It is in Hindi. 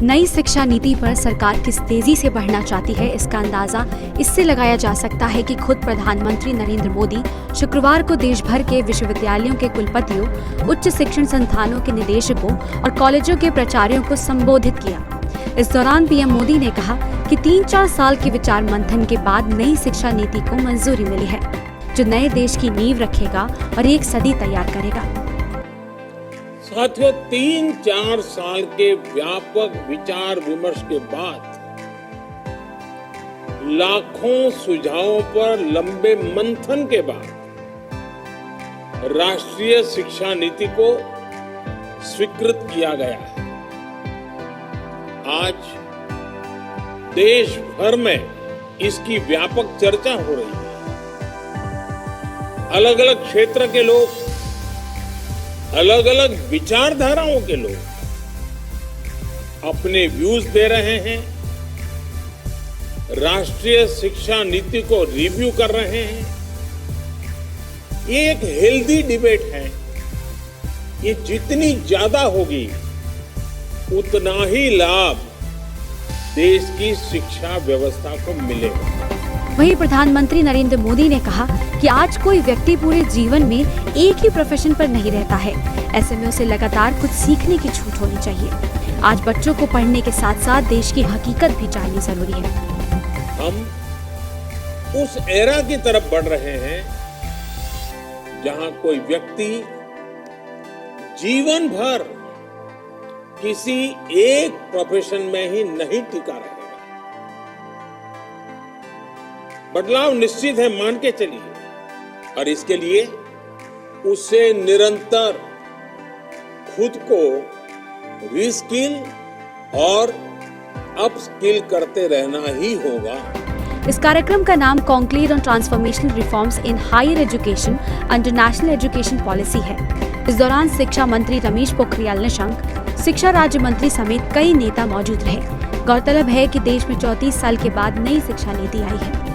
नई शिक्षा नीति पर सरकार किस तेजी से बढ़ना चाहती है, इसका अंदाजा इससे लगाया जा सकता है कि खुद प्रधानमंत्री नरेंद्र मोदी शुक्रवार को देश भर के विश्वविद्यालयों के कुलपतियों, उच्च शिक्षण संस्थानों के निदेशकों और कॉलेजों के प्राचार्यों को संबोधित किया। इस दौरान पीएम मोदी ने कहा कि 3-4 साल के विचार मंथन के बाद नई शिक्षा नीति को मंजूरी मिली है, जो नए देश की नींव रखेगा और एक सदी तैयार करेगा। साथियों, 3-4 साल के व्यापक विचार विमर्श के बाद लाखों सुझावों पर लंबे मंथन के बाद राष्ट्रीय शिक्षा नीति को स्वीकृत किया गया है। आज देश भर में इसकी व्यापक चर्चा हो रही है। अलग अलग क्षेत्र के लोग, अलग अलग विचारधाराओं के लोग अपने व्यूज दे रहे हैं, राष्ट्रीय शिक्षा नीति को रिव्यू कर रहे हैं। ये एक हेल्दी डिबेट है। ये जितनी ज्यादा होगी उतना ही लाभ देश की शिक्षा व्यवस्था को मिलेगा। वहीं प्रधानमंत्री नरेंद्र मोदी ने कहा कि आज कोई व्यक्ति पूरे जीवन में एक ही प्रोफेशन पर नहीं रहता है। ऐसे में उसे लगातार कुछ सीखने की छूट होनी चाहिए। आज बच्चों को पढ़ने के साथ साथ देश की हकीकत भी जाननी जरूरी है। हम उस एरा की तरफ बढ़ रहे हैं जहां कोई व्यक्ति जीवन भर किसी एक प्रोफेशन में ही नहीं टिका रहेगा। बदलाव निश्चित है, मान के चलिए, और इसके लिए उसे निरंतर खुद को रीस्किल और अपस्किल करते रहना ही होगा। इस कार्यक्रम का नाम conclave on transformational reforms in higher education under national education policy है। इस दौरान शिक्षा मंत्री रमेश पोखरियाल निशंक, शिक्षा राज्य मंत्री समेत कई नेता मौजूद रहे। गौरतलब है कि देश में 34 साल के बाद नई शिक्षा नीति आई है।